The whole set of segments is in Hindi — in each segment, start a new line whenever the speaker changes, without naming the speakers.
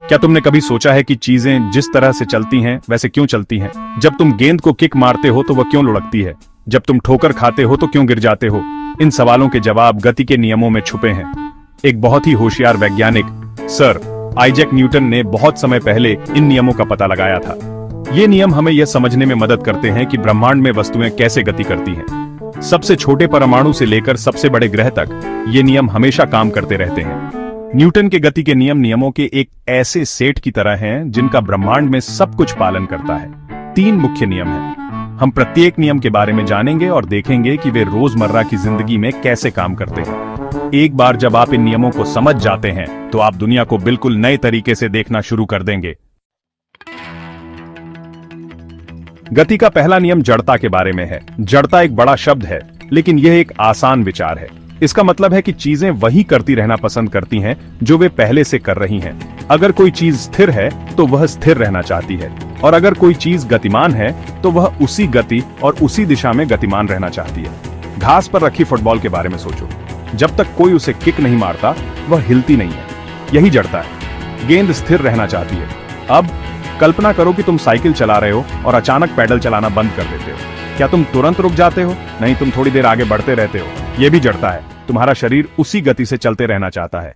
क्या तुमने कभी सोचा है कि चीजें जिस तरह से चलती हैं वैसे क्यों चलती हैं? जब तुम गेंद को किक मारते हो तो वह क्यों लुढ़कती है? जब तुम ठोकर खाते हो तो क्यों गिर जाते हो? इन सवालों के जवाब गति के नियमों में छुपे हैं। एक बहुत ही होशियार वैज्ञानिक सर आइजैक न्यूटन ने बहुत समय पहले इन नियमों का पता लगाया था। ये नियम हमें यह समझने में मदद करते हैं कि ब्रह्मांड में वस्तुएं कैसे गति करती हैं। सबसे छोटे परमाणु से लेकर सबसे बड़े ग्रह तक ये नियम हमेशा काम करते रहते हैं। न्यूटन के गति के नियमों के एक ऐसे सेट की तरह हैं जिनका ब्रह्मांड में सब कुछ पालन करता है। 3 मुख्य नियम हैं। हम प्रत्येक नियम के बारे में जानेंगे और देखेंगे कि वे रोजमर्रा की जिंदगी में कैसे काम करते हैं। एक बार जब आप इन नियमों को समझ जाते हैं तो आप दुनिया को बिल्कुल नए तरीके से देखना शुरू कर देंगे। गति का पहला नियम जड़ता के बारे में है। जड़ता एक बड़ा शब्द है, लेकिन यह एक आसान विचार है। इसका मतलब है कि चीजें वही करती रहना पसंद करती हैं जो वे पहले से कर रही हैं। अगर कोई चीज स्थिर है तो वह स्थिर रहना चाहती है, और अगर कोई चीज गतिमान है तो वह उसी गति और उसी दिशा में गतिमान रहना चाहती है। घास पर रखी फुटबॉल के बारे में सोचो। जब तक कोई उसे किक नहीं मारता वह हिलती नहीं है। यही जड़ता है। गेंद स्थिर रहना चाहती है। अब कल्पना करो कि तुम साइकिल चला रहे हो और अचानक पैडल चलाना बंद कर देते हो। क्या तुम तुरंत रुक जाते हो? नहीं, तुम थोड़ी देर आगे बढ़ते रहते हो। यह भी जड़ता है। तुम्हारा शरीर उसी गति से चलते रहना चाहता है।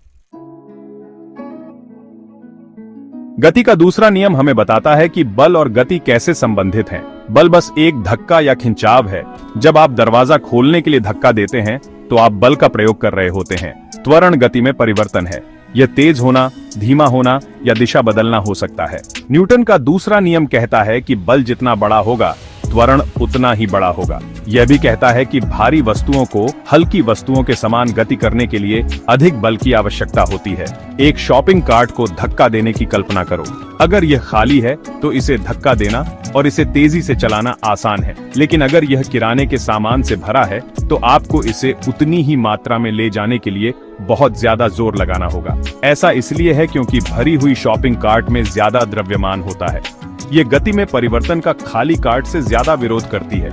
गति का दूसरा नियम हमें बताता है कि बल और गति कैसे संबंधित हैं। बल बस एक धक्का या खिंचाव है। जब आप दरवाजा खोलने के लिए धक्का देते हैं तो आप बल का प्रयोग कर रहे होते हैं। त्वरण गति में परिवर्तन है। यह तेज होना, धीमा होना या दिशा बदलना हो सकता है। न्यूटन का दूसरा नियम कहता है कि बल जितना बड़ा होगा त्वरण उतना ही बड़ा होगा। यह भी कहता है कि भारी वस्तुओं को हल्की वस्तुओं के समान गति करने के लिए अधिक बल की आवश्यकता होती है। एक शॉपिंग कार्ट को धक्का देने की कल्पना करो। अगर यह खाली है तो इसे धक्का देना और इसे तेजी से चलाना आसान है, लेकिन अगर यह किराने के सामान से भरा है तो आपको इसे उतनी ही मात्रा में ले जाने के लिए बहुत ज्यादा जोर लगाना होगा। ऐसा इसलिए है क्योंकि भरी हुई शॉपिंग कार्ट में ज्यादा द्रव्यमान होता है। ये गति में परिवर्तन का खाली कार्ट से ज्यादा विरोध करती है।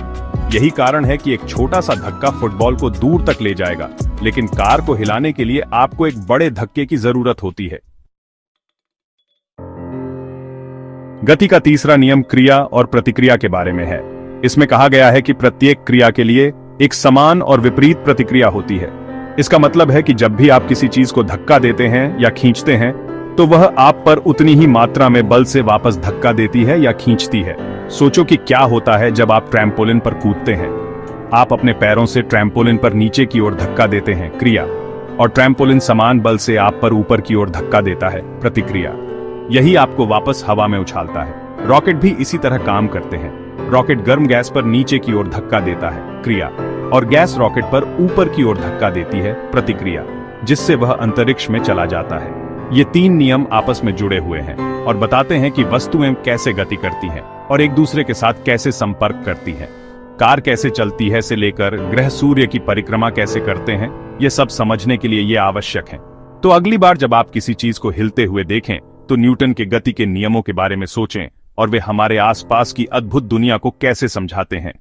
यही कारण है कि एक छोटा सा धक्का फुटबॉल को दूर तक ले जाएगा, लेकिन कार को हिलाने के लिए आपको एक बड़े धक्के की जरूरत होती है। गति का तीसरा नियम क्रिया और प्रतिक्रिया के बारे में है। इसमें कहा गया है कि प्रत्येक क्रिया के लिए एक समान और विपरीत प्रतिक्रिया होती है। इसका मतलब है कि जब भी आप किसी चीज को धक्का देते हैं या खींचते हैं तो वह आप पर उतनी ही मात्रा में बल से वापस धक्का देती है या खींचती है। सोचो कि क्या होता है जब आप ट्रैम्पोलिन पर कूदते हैं। आप अपने पैरों से ट्रैम्पोलिन पर नीचे की ओर धक्का देते हैं, क्रिया, और ट्रैम्पोलिन समान बल से आप पर ऊपर की ओर धक्का देता है, प्रतिक्रिया। यही आपको वापस हवा में उछालता है। रॉकेट भी इसी तरह काम करते हैं। रॉकेट गर्म गैस पर नीचे की ओर धक्का देता है, क्रिया, और गैस रॉकेट पर ऊपर की ओर धक्का देती है, प्रतिक्रिया, जिससे वह अंतरिक्ष में चला जाता है। ये 3 नियम आपस में जुड़े हुए हैं और बताते हैं कि वस्तुएं कैसे गति करती हैं और एक दूसरे के साथ कैसे संपर्क करती हैं। कार कैसे चलती है से लेकर ग्रह सूर्य की परिक्रमा कैसे करते हैं, ये सब समझने के लिए ये आवश्यक है। तो अगली बार जब आप किसी चीज को हिलते हुए देखें तो न्यूटन के गति के नियमों के बारे में सोचें और वे हमारे आसपास की अद्भुत दुनिया को कैसे समझाते हैं।